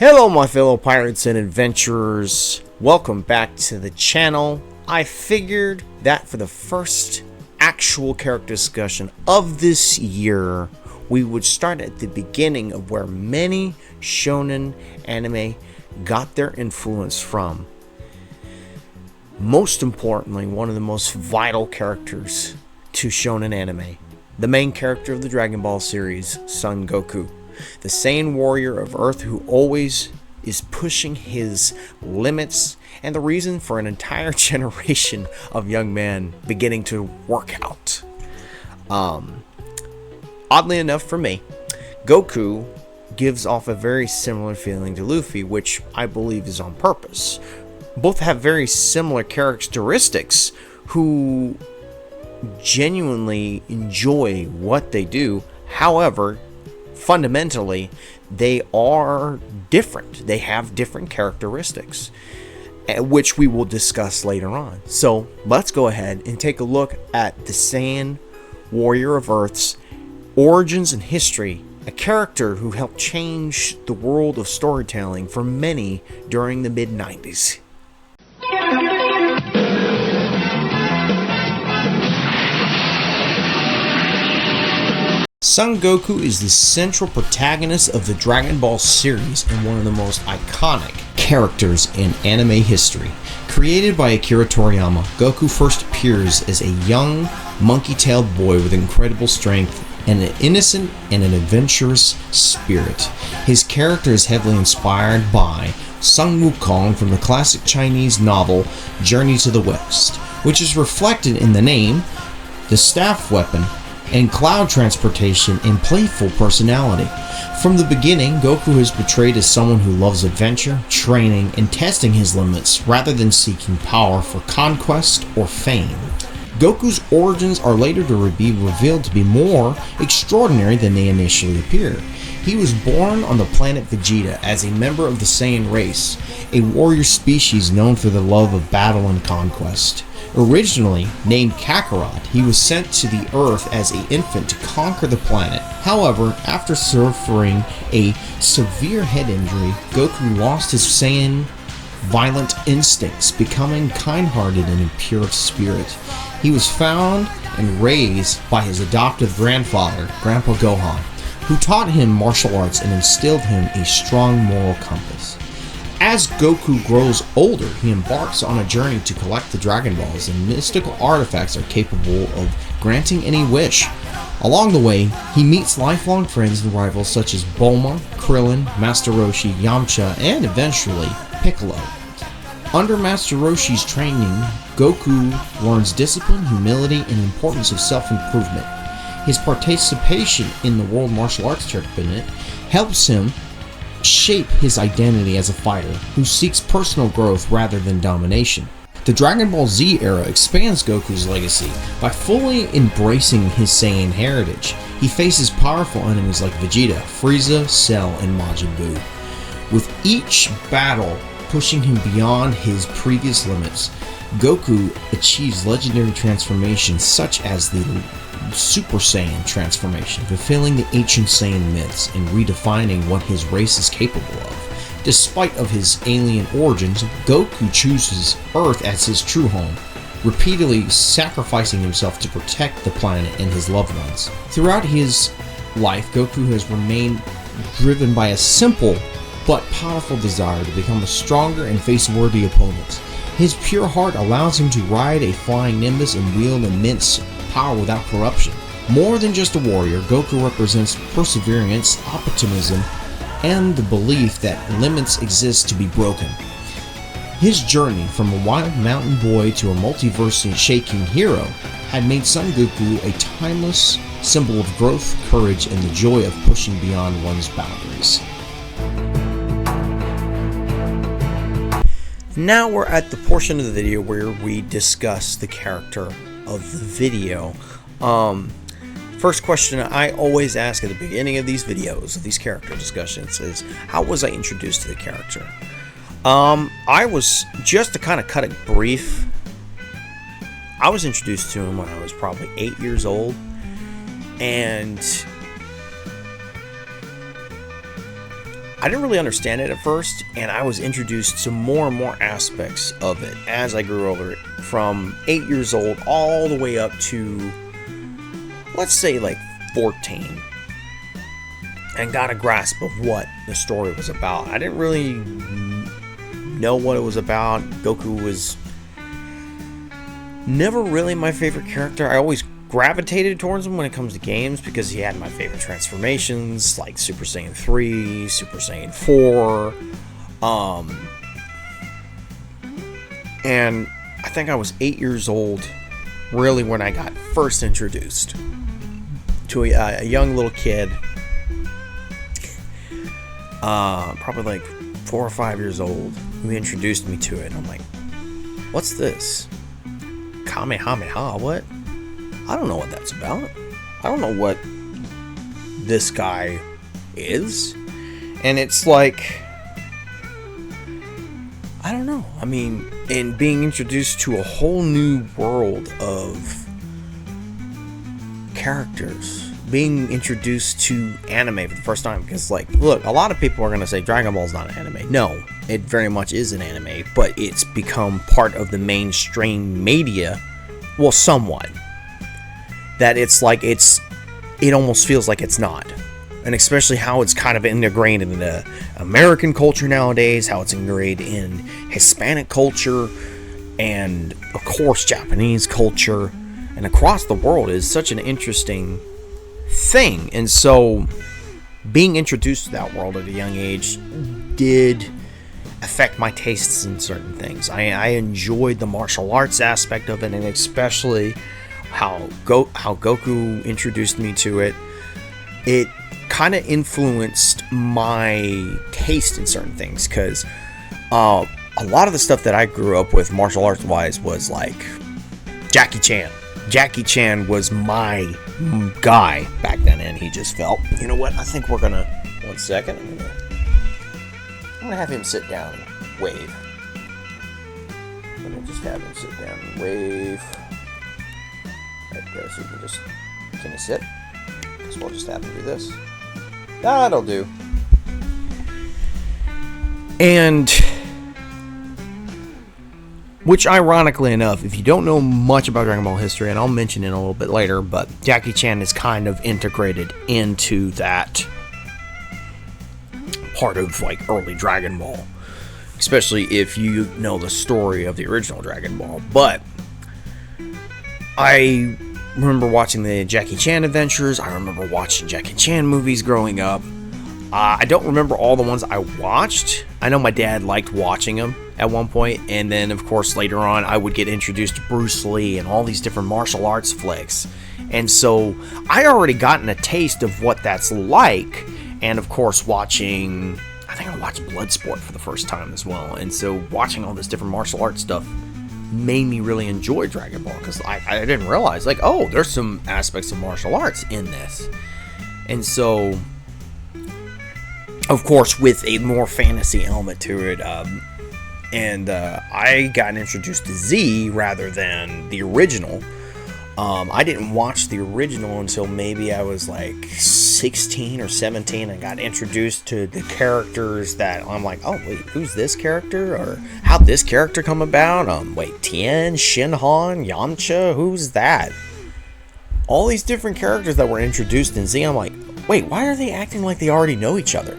Hello my fellow pirates and adventurers, welcome back to the channel. I figured that for the first actual character discussion of this year, we would start at the beginning of where many shonen anime got their influence from. Most importantly, one of the most vital characters to shonen anime, the main character of the Dragon Ball series, Son Goku. The Saiyan warrior of Earth who always is pushing his limits and the reason for an entire generation of young men beginning to work out. Oddly enough for me, Goku gives off a very similar feeling to Luffy, which I believe is on purpose. Both have very similar characteristics who genuinely enjoy what they do. However, fundamentally, they are different. They have different characteristics, which we will discuss later on. So let's go ahead and take a look at the Saiyan Warrior of Earth's origins and history, a character who helped change the world of storytelling for many during the mid-90s. Son Goku is the central protagonist of the Dragon Ball series and one of the most iconic characters in anime history. Created by Akira Toriyama, Goku first appears as a young, monkey-tailed boy with incredible strength and an innocent and an adventurous spirit. His character is heavily inspired by Sun Wukong from the classic Chinese novel Journey to the West, which is reflected in the name, the staff weapon, and cloud transportation and playful personality. From the beginning, Goku is portrayed as someone who loves adventure, training, and testing his limits rather than seeking power for conquest or fame. Goku's origins are later to be revealed to be more extraordinary than they initially appear. He was born on the planet Vegeta as a member of the Saiyan race, a warrior species known for their love of battle and conquest. Originally named Kakarot, he was sent to the Earth as an infant to conquer the planet. However, after suffering a severe head injury, Goku lost his Saiyan violent instincts, becoming kind-hearted and pure of spirit. He was found and raised by his adoptive grandfather, Grandpa Gohan, who taught him martial arts and instilled him a strong moral compass. As Goku grows older, he embarks on a journey to collect the Dragon Balls, and mystical artifacts are capable of granting any wish. Along the way, he meets lifelong friends and rivals such as Bulma, Krillin, Master Roshi, Yamcha, and eventually Piccolo. Under Master Roshi's training, Goku learns discipline, humility, and the importance of self-improvement. His participation in the World Martial Arts Tournament helps him shape his identity as a fighter who seeks personal growth rather than domination. The Dragon Ball Z era expands Goku's legacy by fully embracing his Saiyan heritage. He faces powerful enemies like Vegeta, Frieza, Cell, and Majin Buu, with each battle pushing him beyond his previous limits. Goku achieves legendary transformations such as the Super Saiyan transformation, fulfilling the ancient Saiyan myths and redefining what his race is capable of. Despite of his alien origins, Goku chooses Earth as his true home, repeatedly sacrificing himself to protect the planet and his loved ones. Throughout his life, Goku has remained driven by a simple but powerful desire to become a stronger and face worthy opponents. His pure heart allows him to ride a flying Nimbus and wield immense power without corruption. More than just a warrior, Goku represents perseverance, optimism, and the belief that limits exist to be broken. His journey from a wild mountain boy to a multiverse-shaking hero had made Son Goku a timeless symbol of growth, courage, and the joy of pushing beyond one's boundaries. Now we're at the portion of the video where we discuss the character of the video. First question I always ask at the beginning of these videos, of these character discussions, is how was I introduced to the character? I was, just to kind of cut it brief, I was introduced to him when I was probably 8 years old, and I didn't really understand it at first, and I was introduced to more and more aspects of it as I grew older, from 8 years old all the way up to, let's say, like 14, and got a grasp of what the story was about. I didn't really know what it was about. Goku was never really my favorite character. I always gravitated towards him when it comes to games because he had my favorite transformations, like Super Saiyan 3, Super Saiyan 4. And I think I was 8 years old, really, when I got first introduced to a young little kid. Probably like 4 or 5 years old, who introduced me to it. And I'm like, what's this? Kamehameha, what? I don't know what that's about. I don't know what this guy is. And it's like, I don't know. I mean, and being introduced to a whole new world of characters. Being introduced to anime for the first time. Because, like, look, a lot of people are going to say Dragon Ball is not an anime. No, it very much is an anime. But it's become part of the mainstream media. Well, somewhat. That it's like it almost feels like it's not. And especially how it's kind of integrated into American culture nowadays, how it's integrated in Hispanic culture, and of course Japanese culture, and across the world is such an interesting thing. And so being introduced to that world at a young age did affect my tastes in certain things. I enjoyed the martial arts aspect of it, and especially how Goku introduced me to it. It kind of influenced my taste in certain things, because a lot of the stuff that I grew up with martial arts wise was like Jackie Chan. Jackie Chan was my guy back then, and he just felt, you know what, I think we're gonna, one second, I'm gonna have him sit down and wave. I'm gonna just have him sit down and wave. Right there, so you can just, can you sit? Guess we'll just have to do this. That'll do. And, which ironically enough, if you don't know much about Dragon Ball history, and I'll mention it a little bit later, but Jackie Chan is kind of integrated into that part of like early Dragon Ball, especially if you know the story of the original Dragon Ball. But I remember watching the Jackie Chan adventures. I remember watching Jackie Chan movies growing up. I don't remember all the ones I watched. I know my dad liked watching them at one point, and then of course later on I would get introduced to Bruce Lee and all these different martial arts flicks. And so I already gotten a taste of what that's like, and of course watching, I think I watched Bloodsport for the first time as well. And so watching all this different martial arts stuff made me really enjoy Dragon Ball, because I didn't realize, like, oh, there's some aspects of martial arts in this. And so, of course, with a more fantasy element to it, I got introduced to Z rather than the original. I didn't watch the original until maybe I was like 16 or 17. I got introduced to the characters that I'm like, oh wait, who's this character? Or how'd this character come about? Wait, Tien, Shinhan, Yamcha, who's that? All these different characters that were introduced in Z, I'm like, wait, why are they acting like they already know each other?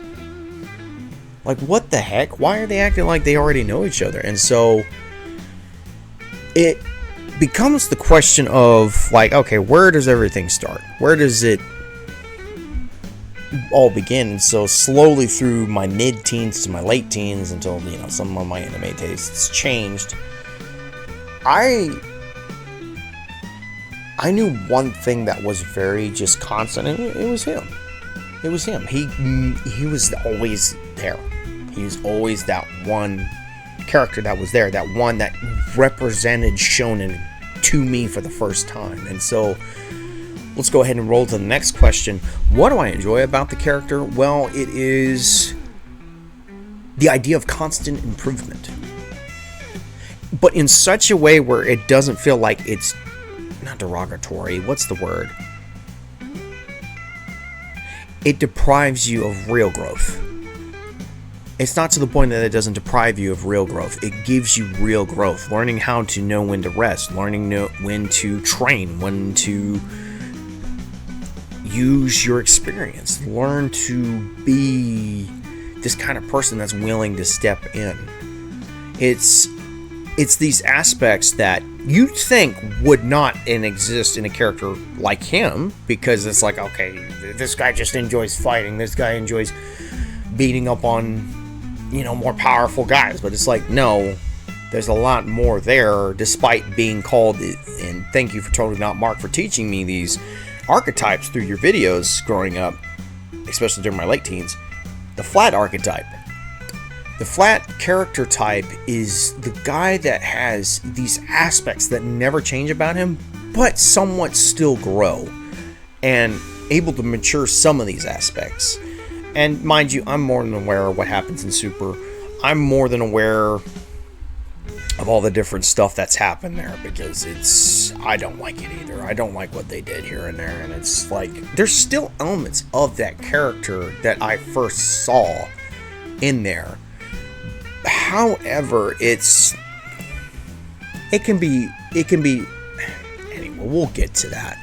Like, what the heck? Why are they acting like they already know each other? And so it becomes the question of, like, okay, where does everything start? Where does it all begin? And so slowly through my mid-teens to my late teens, until, you know, some of my anime tastes changed, I knew one thing that was very just constant, and it was him. It was him. He was always there. He was always that one character that was there, that one that represented Shonen to me for the first time. And so let's go ahead and roll to the next question. What do I enjoy about the character? Well, it is the idea of constant improvement, but in such a way where it doesn't feel like it's not derogatory. What's the word? It deprives you of real growth. it's not to the point that it doesn't deprive you of real growth. It gives you real growth. Learning how to know when to rest, learning when to train, when to use your experience, learn to be this kind of person that's willing to step in. It's these aspects that you think would not exist in a character like him, because it's like, okay, this guy just enjoys fighting, this guy enjoys beating up on, more powerful guys. But it's like, no, there's a lot more there, despite being called, and thank you for Totally Not Mark for teaching me these archetypes through your videos growing up, especially during my late teens. The flat archetype. The flat character type is the guy that has these aspects that never change about him, but somewhat still grow, and able to mature some of these aspects. And mind you, I'm more than aware of what happens in Super. I'm more than aware of all the different stuff that's happened there, because I don't like it either. I don't like what they did here and there, and it's like, there's still elements of that character that I first saw in there. However, it can be, anyway, we'll get to that.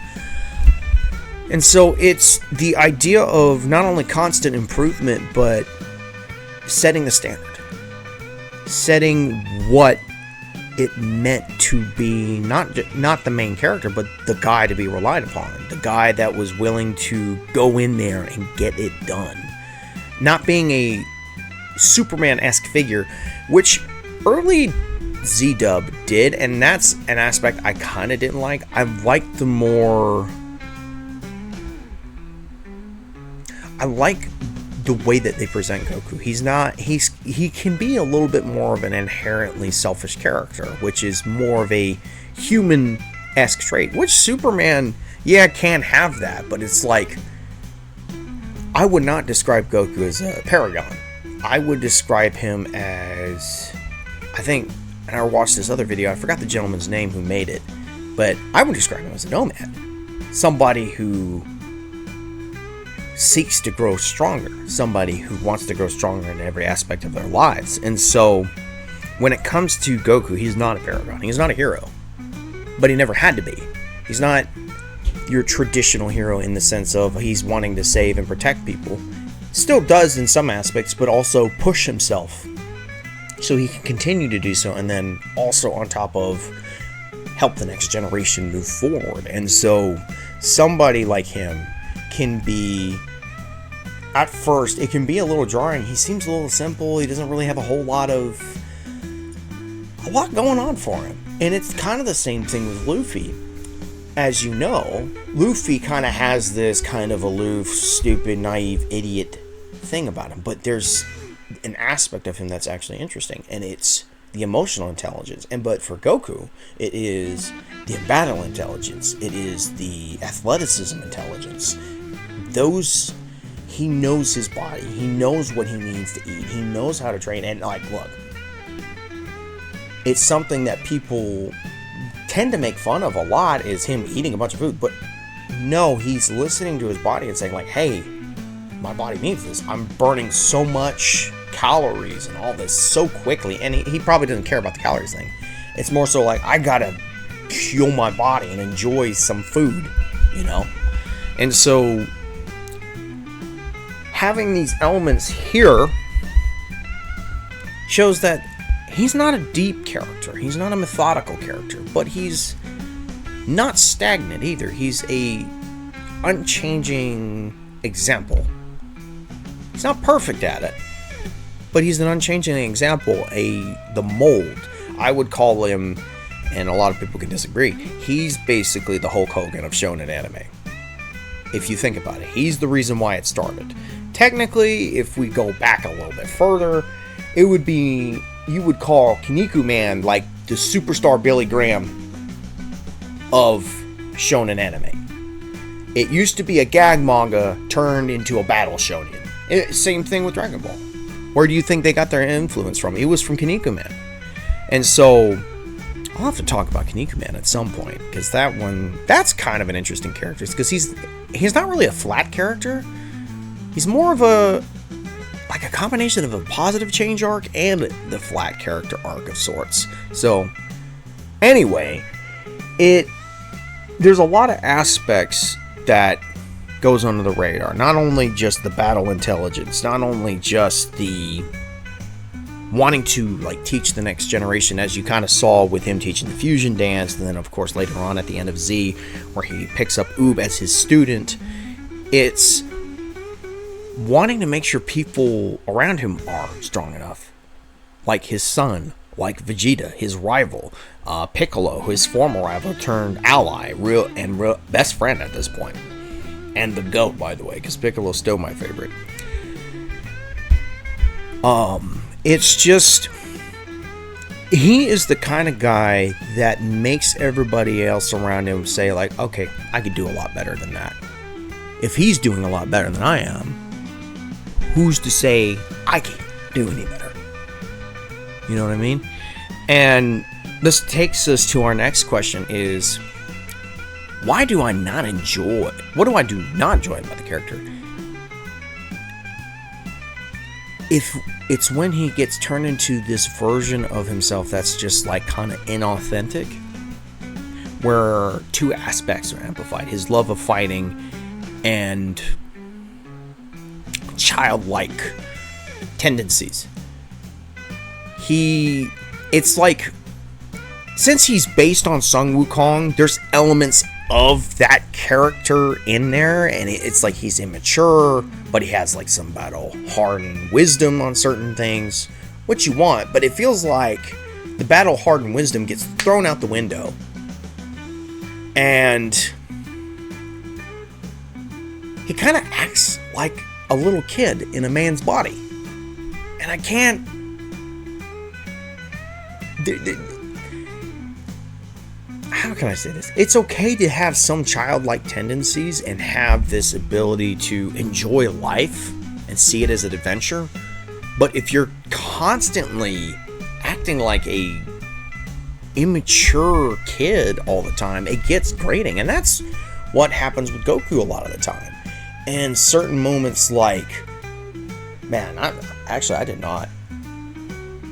And so it's the idea of not only constant improvement, but setting the standard. Setting what it meant to be not the main character, but the guy to be relied upon. The guy that was willing to go in there and get it done. Not being a Superman-esque figure, which early Z-Dub did, and that's an aspect I kind of didn't like. I liked the more... I like the way that they present Goku. He can be a little bit more of an inherently selfish character, which is more of a human-esque trait, which Superman, can have that, but it's like, I would not describe Goku as a paragon. I would describe him as, I think, and I watched this other video, I forgot the gentleman's name who made it, but I would describe him as a nomad. Somebody who seeks to grow stronger, somebody who wants to grow stronger in every aspect of their lives. And so when it comes to Goku, he's not a paragon, he's not a hero, but he never had to be. He's not your traditional hero in the sense of he's wanting to save and protect people. Still does in some aspects, but also push himself so he can continue to do so, and then also on top of help the next generation move forward. And so somebody like him can be, at first, it can be a little jarring. He seems a little simple. He doesn't really have a lot going on for him. And it's kind of the same thing with Luffy. As you know, Luffy kind of has this kind of aloof, stupid, naive, idiot thing about him. But there's an aspect of him that's actually interesting, and it's the emotional intelligence. But for Goku, it is the battle intelligence. It is the athleticism intelligence. He knows his body. He knows what he needs to eat. He knows how to train. And look, it's something that people tend to make fun of a lot, is him eating a bunch of food. But no, he's listening to his body and saying, hey, my body needs this. I'm burning so much calories and all this so quickly. And he probably doesn't care about the calories thing. It's more so I gotta fuel my body and enjoy some food, And so having these elements here shows that he's not a deep character. He's not a methodical character, but he's not stagnant either. He's a unchanging example. He's not perfect at it, but he's an unchanging example, the mold. I would call him, and a lot of people can disagree, he's basically the Hulk Hogan of shonen anime. If you think about it, he's the reason why it started. Technically, if we go back a little bit further, it would be, you would call Kinnikuman Man like the superstar Billy Graham of shonen anime. It used to be a gag manga turned into a battle shonen. Same thing with Dragon Ball. Where do you think they got their influence from? It was from Kinnikuman. And so I'll have to talk about Kinnikuman at some point, because that's kind of an interesting character. Because he's not really a flat character. He's more of a like a combination of a positive change arc and the flat character arc of sorts. So anyway, there's a lot of aspects that goes under the radar. Not only just the battle intelligence, not only just the wanting to like teach the next generation, as you kind of saw with him teaching the fusion dance, and then of course later on at the end of Z, where he picks up Oob as his student. It's wanting to make sure people around him are strong enough, like his son, like Vegeta, his rival, Piccolo, his former rival turned ally, real best friend at this point, and the GOAT, by the way, because Piccolo's still my favorite. It's just, he is the kind of guy that makes everybody else around him say like, okay, I could do a lot better than that. If he's doing a lot better than I am, who's to say I can't do any better? You know what I mean? And this takes us to our next question is, why do I not enjoy, what do I do not enjoy about the character? If it's when he gets turned into this version of himself that's just like kind of inauthentic, where two aspects are amplified: his love of fighting and childlike tendencies. It's like, since he's based on Sun Wukong, there's elements of that character in there, and it's like he's immature, but he has like some battle-hardened wisdom on certain things, which you want, but it feels like the battle-hardened wisdom gets thrown out the window, and he kind of acts like a little kid in a man's body, and I can't. How can I say this? It's okay to have some childlike tendencies and have this ability to enjoy life and see it as an adventure. But if you're constantly acting like a immature kid all the time, it gets grating. And that's what happens with Goku a lot of the time. And certain moments like, man, I did not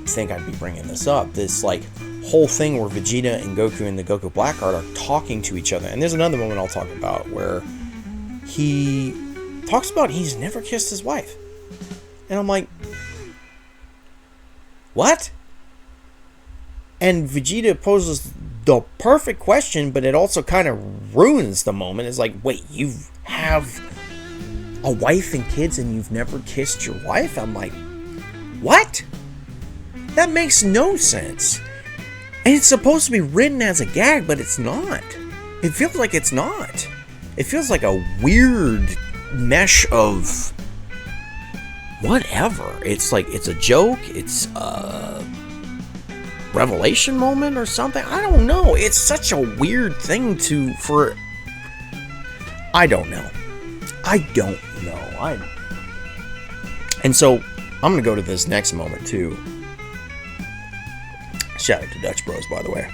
think I'd be bringing this up. This like whole thing where Vegeta and Goku and the Goku Blackheart are talking to each other. And there's another moment I'll talk about where he talks about he's never kissed his wife. And I'm like, what? And Vegeta poses the perfect question, but it also kind of ruins the moment. It's like, wait, you have a wife and kids and you've never kissed your wife? I'm like, what? That makes no sense. And it's supposed to be written as a gag, but it's not. It feels like it's not. It feels like a weird mesh of whatever. It's like, it's a joke, it's a revelation moment or something. I don't know. It's such a weird thing I don't know. And so, I'm going to go to this next moment too. Shout out to Dutch Bros, by the way.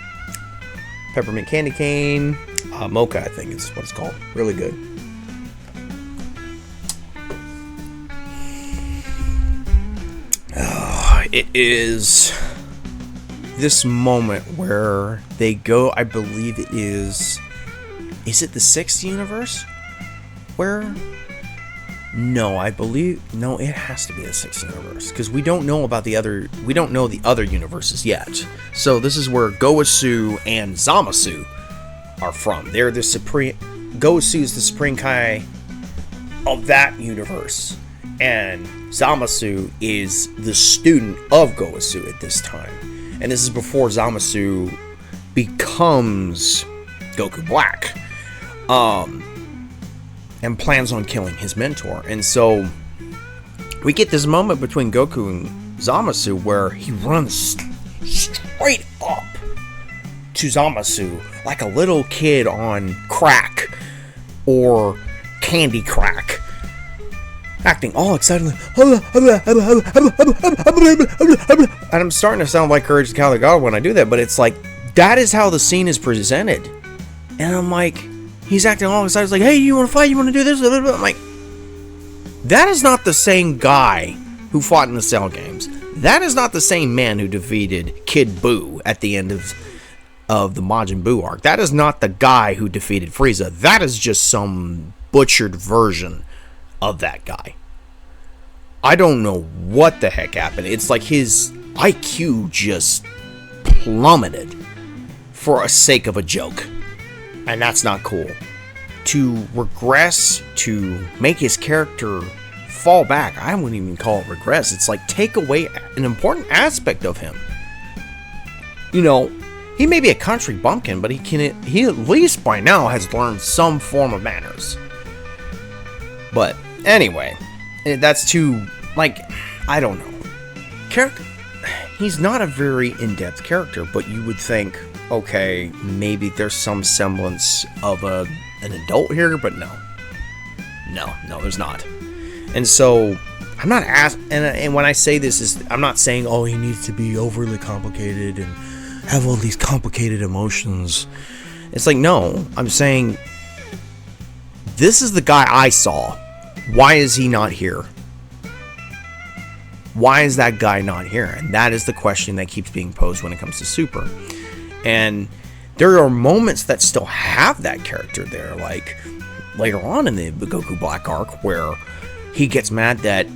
Peppermint Candy Cane. Mocha, I think is what it's called. Really good. It is this moment where they go, I believe it is it the 6th universe? No, it has to be the 6th universe, because we don't know the other universes yet. So this is where Gowasu and Zamasu are from. They're the supreme, Gowasu is the Supreme Kai of that universe, and Zamasu is the student of Gowasu at this time. And this is before Zamasu becomes Goku Black. And plans on killing his mentor. And so we get this moment between Goku and Zamasu where he runs straight up to Zamasu like a little kid on crack or candy crack, acting all excited. And I'm starting to sound like Courage the Cowardly God when I do that, but it's like, that is how the scene is presented. And I'm like, he's acting all excited. It's like, hey, you want to fight? You want to do this? I'm like, that is not the same guy who fought in the Cell games. That is not the same man who defeated Kid Buu at the end of the Majin Buu arc. That is not the guy who defeated Frieza. That is just some butchered version of that guy. I don't know what the heck happened. It's like his IQ just plummeted for a sake of a joke. And that's not cool. To regress, to make his character fall back, I wouldn't even call it regress. It's like take away an important aspect of him. You know, he may be a country bumpkin, but he at least by now has learned some form of manners. But anyway, that's too, like, I don't know. He's not a very in-depth character, but you would think, okay, maybe there's some semblance of an adult here, but no, there's not. And so I'm not and when I say this, I'm not saying, oh, he needs to be overly complicated and have all these complicated emotions. It's like, no, I'm saying this is the guy I saw. Why is he not here? Why is that guy not here? And that is the question that keeps being posed when it comes to Super. And there are moments that still have that character there, like later on in the Goku Black arc, where he gets mad that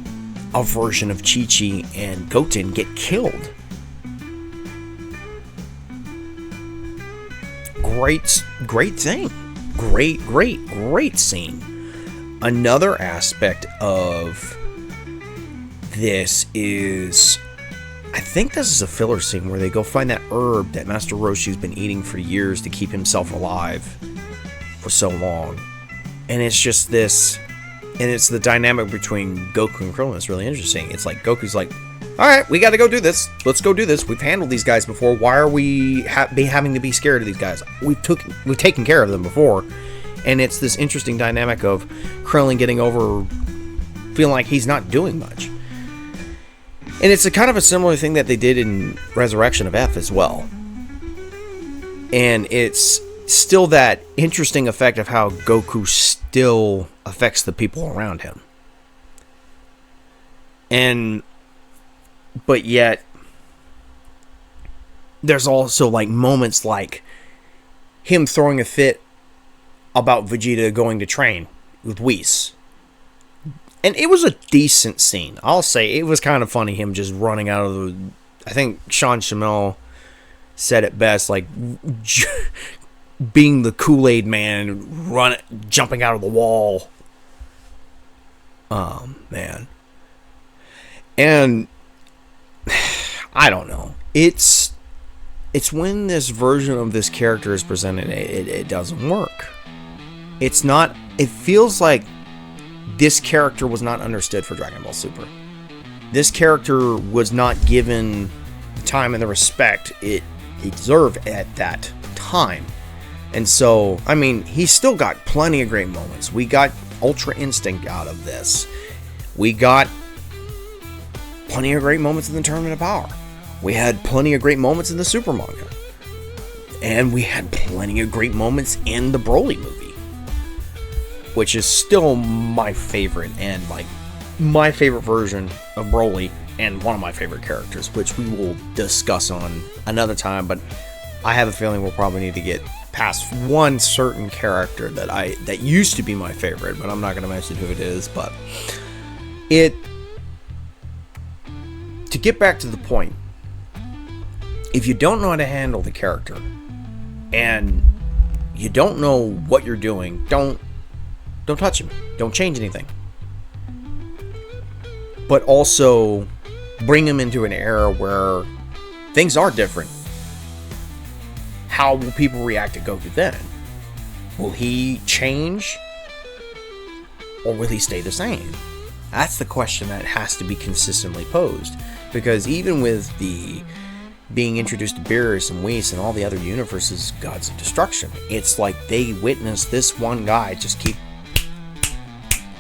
a version of Chi-Chi and Goten get killed. Great thing. Great scene. Another aspect of this is, I think this is a filler scene where they go find that herb that Master Roshi's been eating for years to keep himself alive for so long. And it's just this, and it's the dynamic between Goku and Krillin. It's really interesting. It's like Goku's like, alright, we gotta go do this. Let's go do this. We've handled these guys before. Why are we having to be scared of these guys? We've taken care of them before. And it's this interesting dynamic of Krillin getting over feeling like he's not doing much. And it's a kind of a similar thing that they did in Resurrection of F as well. And it's still that interesting effect of how Goku still affects the people around him. But yet, there's also like moments like him throwing a fit about Vegeta going to train with Whis. And it was a decent scene. I'll say it was kind of funny, him just running out of the... I think Sean Shamel said it best, like, being the Kool-Aid man, jumping out of the wall. Man. And, I don't know. It's when this version of this character is presented, it doesn't work. It's not... It feels like this character was not understood for Dragon Ball Super. This character was not given the time and the respect it deserved at that time. And so, I mean, he's still got plenty of great moments. We got Ultra Instinct out of this. We got plenty of great moments in the Tournament of Power. We had plenty of great moments in the Super manga. And we had plenty of great moments in the Broly movie, which is still my favorite, and like my favorite version of Broly, and one of my favorite characters, which we will discuss on another time. But I have a feeling we'll probably need to get past one certain character that used to be my favorite, but I'm not going to mention who it is. But to get back to the point, if you don't know how to handle the character and you don't know what you're doing, don't touch him. Don't change anything. But also bring him into an era where things are different. How will people react to Goku then? Will he change? Or will he stay the same? That's the question that has to be consistently posed. Because even with the being introduced to Beerus and Whis and all the other universes, gods of destruction, it's like they witness this one guy just keep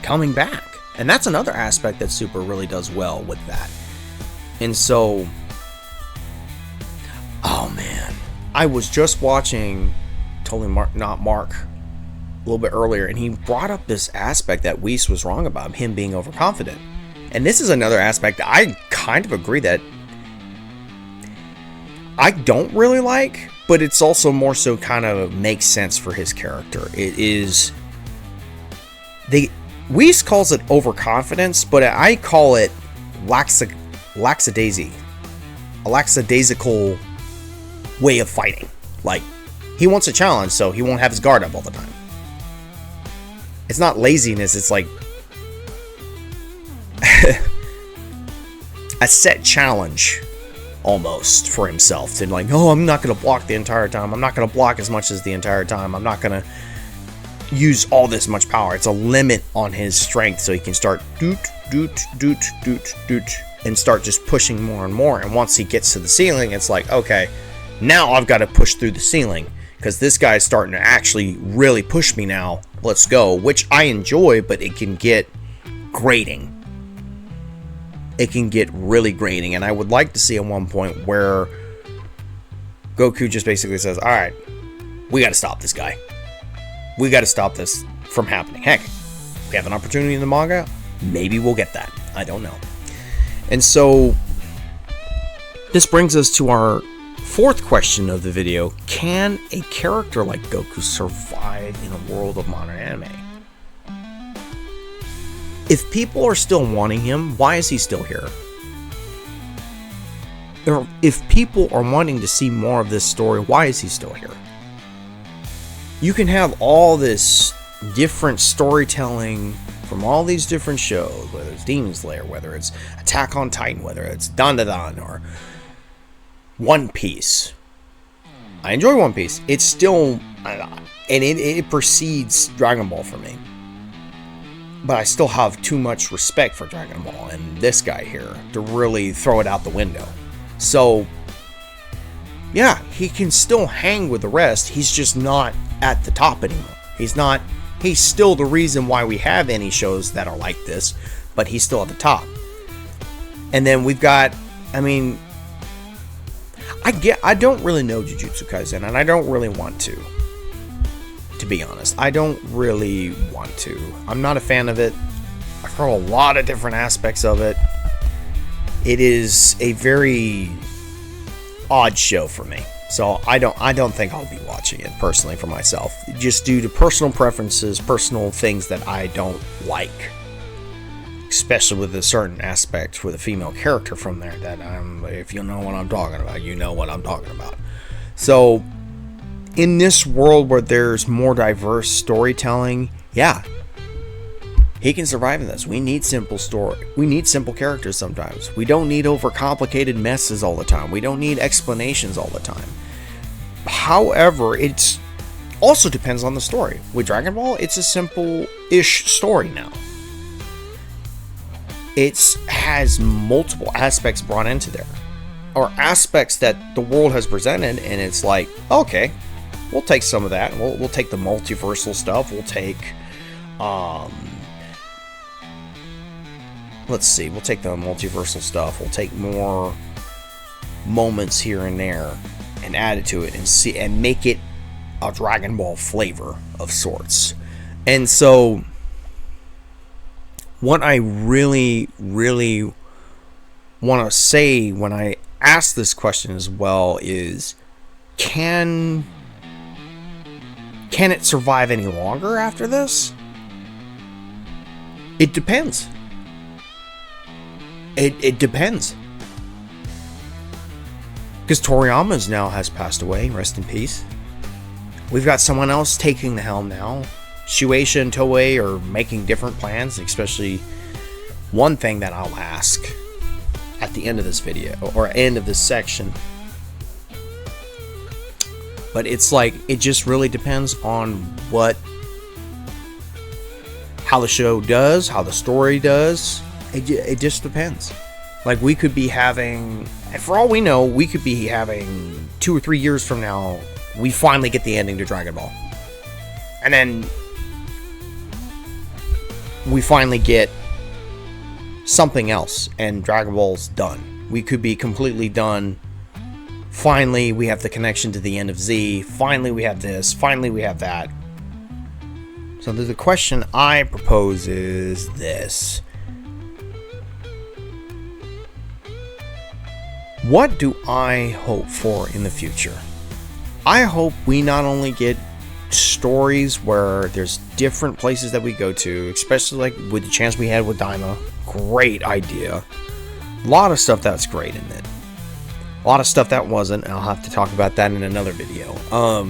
coming back. And that's another aspect that Super really does well with that. And so, oh man, I was just watching not Mark a little bit earlier, and he brought up this aspect that Whis was wrong about, him being overconfident. And this is another aspect I kind of agree that I don't really like, but it's also more so kind of makes sense for his character. It is... Whis calls it overconfidence, but I call it lackadaisy. A lackadaisical way of fighting. Like, he wants a challenge, so he won't have his guard up all the time. It's not laziness, it's like a set challenge almost for himself. To like, oh, I'm not going to block the entire time. I'm not going to block as much as the entire time. I'm not going to use all this much power. It's a limit on his strength, so he can start doot, and start just pushing more and more. And once he gets to the ceiling, it's like, okay, now I've got to push through the ceiling because this guy's starting to actually really push me now. Let's go, which I enjoy, but it can get grating. It can get really grating, and I would like to see at one point where Goku just basically says, all right, we got to stop this guy. We got to stop this from happening. Heck, we have an opportunity in the manga. Maybe we'll get that. I don't know. And so this brings us to our fourth question of the video. Can a character like Goku survive in a world of modern anime? If people are still wanting him, why is he still here? Or if people are wanting to see more of this story, why is he still here? You can have all this different storytelling from all these different shows, whether it's Demon Slayer, whether it's Attack on Titan, whether it's Dandadan, or One Piece. I enjoy One Piece. It's still, and it precedes Dragon Ball for me. But I still have too much respect for Dragon Ball and this guy here to really throw it out the window. So, yeah, he can still hang with the rest. He's just not at the top anymore. He's still the reason why we have any shows that are like this, but he's still at the top. And then we've got, I mean, I don't really know Jujutsu Kaisen, and I don't really want to be honest. I don't really want to. I'm not a fan of it. I've heard a lot of different aspects of it. It is a very odd show for me. So I don't think I'll be watching it personally for myself. Just due to personal preferences, personal things that I don't like. Especially with a certain aspect with a female character from there that if you know what I'm talking about, you know what I'm talking about. So in this world where there's more diverse storytelling, yeah, he can survive in this. We need simple story. We need simple characters sometimes. We don't need overcomplicated messes all the time. We don't need explanations all the time. However, it also depends on the story. With Dragon Ball, it's a simple-ish story now. It has multiple aspects brought into there. Or aspects that the world has presented, and it's like, okay, we'll take some of that. We'll take the multiversal stuff. We'll take, let's see. We'll take the multiversal stuff. We'll take more moments here and there and add it to it and make it a Dragon Ball flavor of sorts. And so, what I really, really want to say when I ask this question as well is, can it survive any longer after this? It depends. It depends. Because Toriyama now has passed away, rest in peace. We've got someone else taking the helm now. Shueisha and Toei are making different plans, especially one thing that I'll ask at the end of this video, or end of this section. But it's like, it just really depends on how the show does, how the story does. It just depends. Like, we could be having, for all we know, we could be having 2 or 3 years from now, we finally get the ending to Dragon Ball. And then we finally get something else, and Dragon Ball's done. We could be completely done. Finally, we have the connection to the end of Z. Finally, we have this. Finally, we have that. So the question I propose is this. What do I hope for in the future? I hope we not only get stories where there's different places that we go to, especially like with the chance we had with Daima. Great idea. A lot of stuff that's great in it. A lot of stuff that wasn't, and I'll have to talk about that in another video. I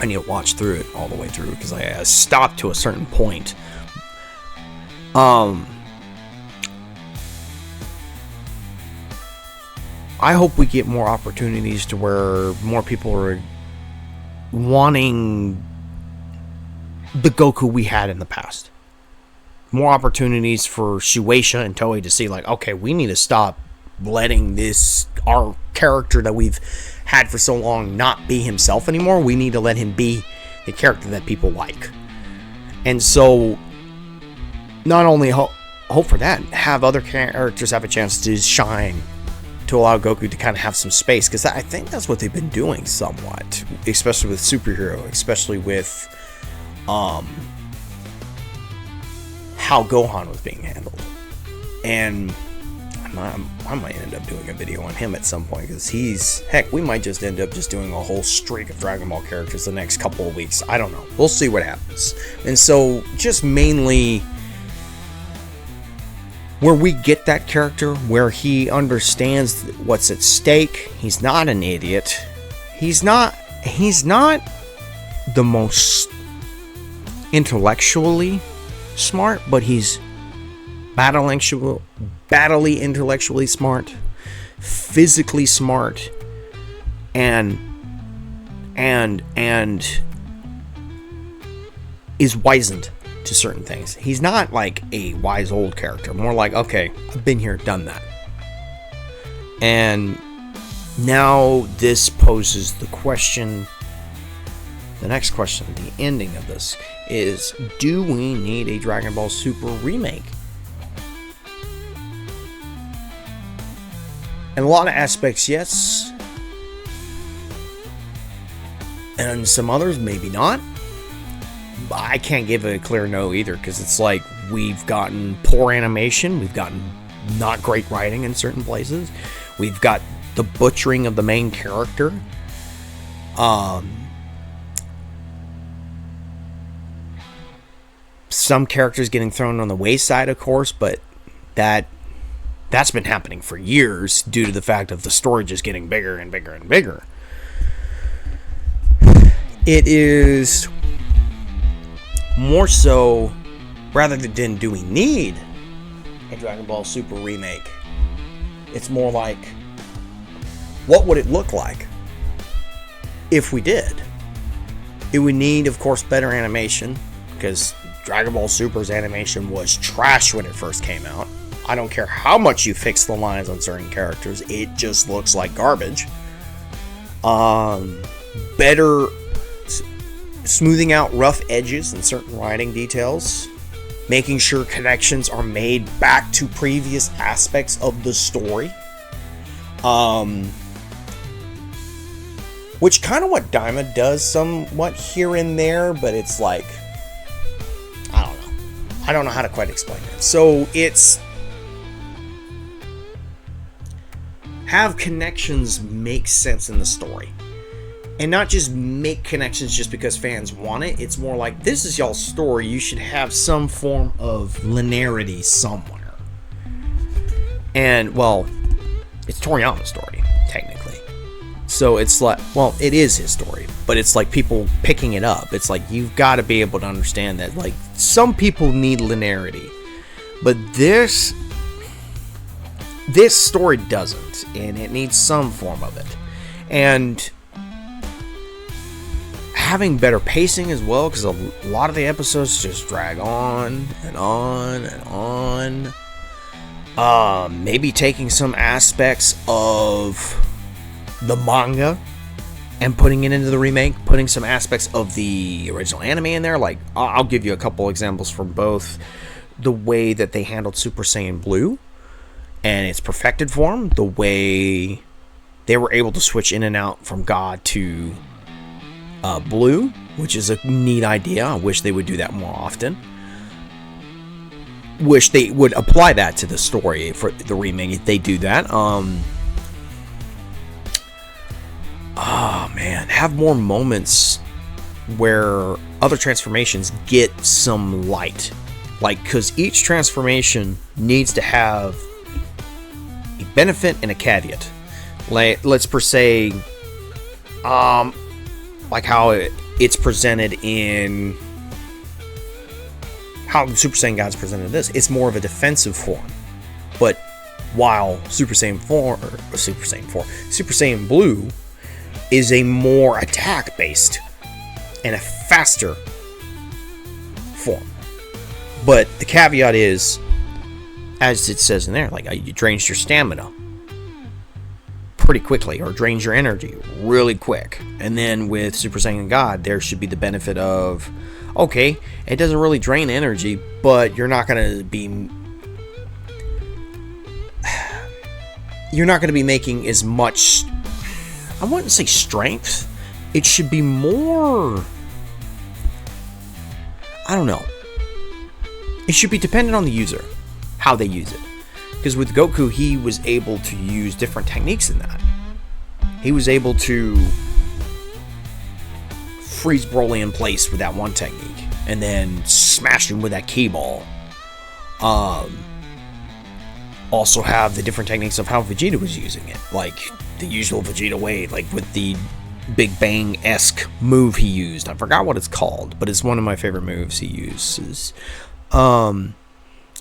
need to watch through it all the way through because I stopped to a certain point. I hope we get more opportunities to where more people are wanting the Goku we had in the past. More opportunities for Shueisha and Toei to see, like, okay, we need to stop letting our character that we've had for so long not be himself anymore. We need to let him be the character that people like. And so, not only hope for that, have other characters have a chance to shine, to allow Goku to kind of have some space, because I think that's what they've been doing somewhat, especially with superhero, especially with how Gohan was being handled. And I might end up doing a video on him at some point, because heck, we might just end up just doing a whole streak of Dragon Ball characters the next couple of weeks. I don't know. We'll see what happens. And so, just mainly where we get that character, where he understands what's at stake. He's not an idiot. He's not the most intellectually smart, but he's battly intellectually smart, physically smart, and is wizened to certain things. He's not like a wise old character, more like, okay, I've been here, done that. And now this poses the question, the next question, the ending of this is, do we need a Dragon Ball Super remake? In a lot of aspects, yes. And some others, maybe not. I can't give a clear no either, because it's like we've gotten poor animation, we've gotten not great writing in certain places, we've got the butchering of the main character, some characters getting thrown on the wayside, of course, but that's been happening for years due to the fact of the story just getting bigger and bigger and bigger. It is more so, rather than do we need a Dragon Ball Super remake, it's more like, what would it look like if we did? It would need, of course, better animation, because Dragon Ball Super's animation was trash when it first came out. I don't care how much you fix the lines on certain characters, it just looks like garbage. Better smoothing out rough edges and certain writing details, making sure connections are made back to previous aspects of the story, which kind of what Daima does somewhat here and there, but it's like, I don't know how to quite explain it. So it's have connections make sense in the story. And not just make connections just because fans want it. It's more like, this is y'all's story. You should have some form of linearity somewhere. And, well, it's Toriyama's story, technically. So it's like, well, it is his story. But it's like people picking it up. It's like, you've got to be able to understand that, like, some people need linearity. But this story doesn't. And it needs some form of it. And having better pacing as well, because a lot of the episodes just drag on and on and on. Maybe taking some aspects of the manga and putting it into the remake, putting some aspects of the original anime in there. Like, I'll give you a couple examples from both the way that they handled Super Saiyan Blue and its perfected form, the way they were able to switch in and out from God to Blue, which is a neat idea. I wish they would do that more often. wish they would apply that to the story for the remake if they do that. Oh man, have more moments where other transformations get some light, like, because each transformation needs to have a benefit and a caveat. Like, let's per se, like how it's presented in how Super Saiyan God's presented this. It's more of a defensive form, but while Super Saiyan Blue is a more attack based and a faster form. But the caveat is, as it says in there, like, it drains your stamina pretty quickly, or drains your energy really quick. And then with Super Saiyan God, there should be the benefit of, okay, it doesn't really drain energy, but you're not going to be making as much, I wouldn't say strength. It should be more, I don't know. It should be dependent on the user, how they use it. Because with Goku, he was able to use different techniques in that. He was able to freeze Broly in place with that one technique, and then smash him with that key ball. Also have the different techniques of how Vegeta was using it, like the usual Vegeta way, like with the Big Bang-esque move he used. I forgot what it's called, but it's one of my favorite moves he uses.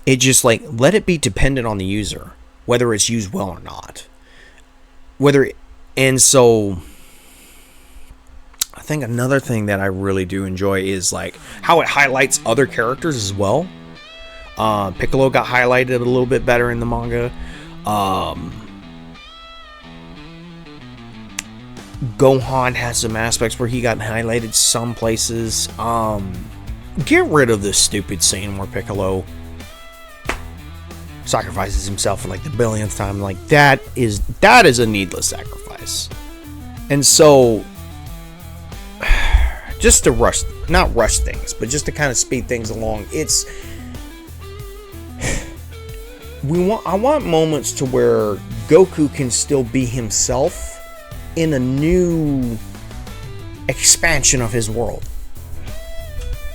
It just, like, let it be dependent on the user, whether it's used well or not. And so I think another thing that I really do enjoy is, like, how it highlights other characters as well. Piccolo got highlighted a little bit better in the manga. Gohan has some aspects where he got highlighted some places. Get rid of this stupid scene where Piccolo sacrifices himself for, like, the billionth time. Like, that is a needless sacrifice. And so, just to not rush things, but just to kind of speed things along, I want moments to where Goku can still be himself in a new expansion of his world.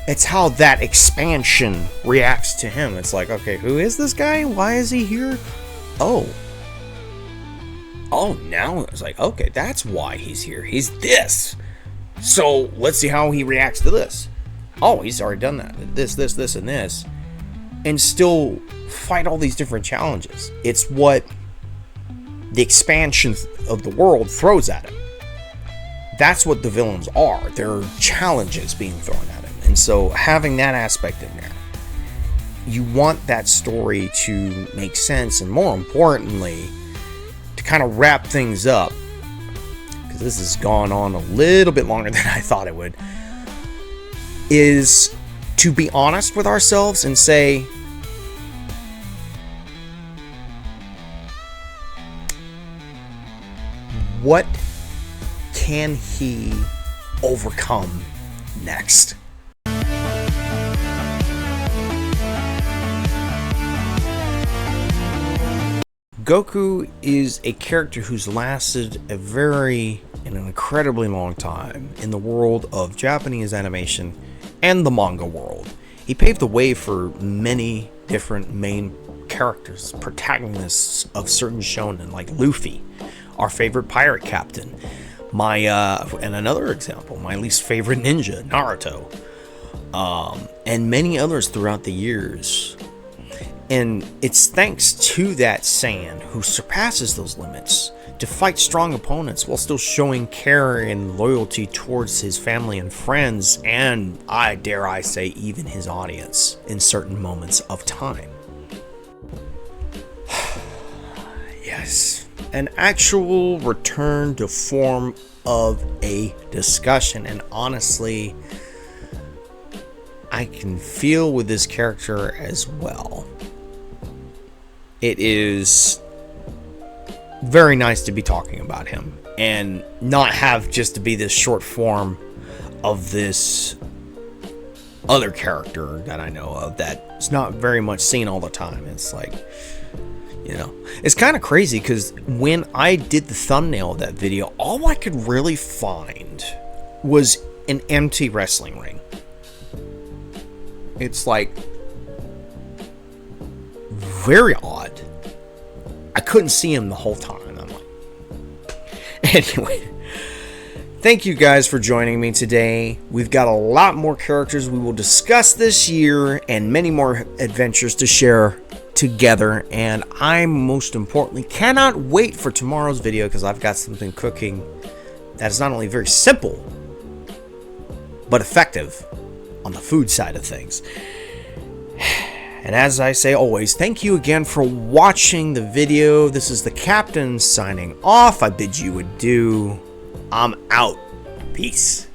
It's how that expansion reacts to him. It's like, okay, who is this guy? Why is he here? Oh, now it's like, okay, that's why he's here. He's this. So let's see how he reacts to this. Oh, he's already done that. This, and this. And still fight all these different challenges. It's what the expansion of the world throws at him. That's what the villains are. They're challenges being thrown at him. And so having that aspect in there, you want that story to make sense, and more importantly, to kind of wrap things up, because this has gone on a little bit longer than I thought it would, is to be honest with ourselves and say, what can he overcome next? Goku is a character who's lasted an incredibly long time in the world of Japanese animation and the manga world. He paved the way for many different main characters, protagonists of certain shonen, like Luffy, our favorite pirate captain. And another example, my least favorite ninja, Naruto, and many others throughout the years. And it's thanks to that Saiyan who surpasses those limits to fight strong opponents while still showing care and loyalty towards his family and friends, and I dare say even his audience in certain moments of time. Yes, an actual return to form of a discussion, and honestly, I can feel with this character as well. It is very nice to be talking about him and not have just to be this short form of this other character that I know of that's not very much seen all the time. It's like, you know, it's kind of crazy because when I did the thumbnail of that video, all I could really find was an empty wrestling ring. It's like very odd. I couldn't see him the whole time. I'm like, anyway, thank you guys for joining me today. We've got a lot more characters we will discuss this year and many more adventures to share together. And I, most importantly, cannot wait for tomorrow's video because I've got something cooking that is not only very simple, but effective on the food side of things. And as I say always, thank you again for watching the video. This is the Captain signing off. I bid you adieu. I'm out. Peace.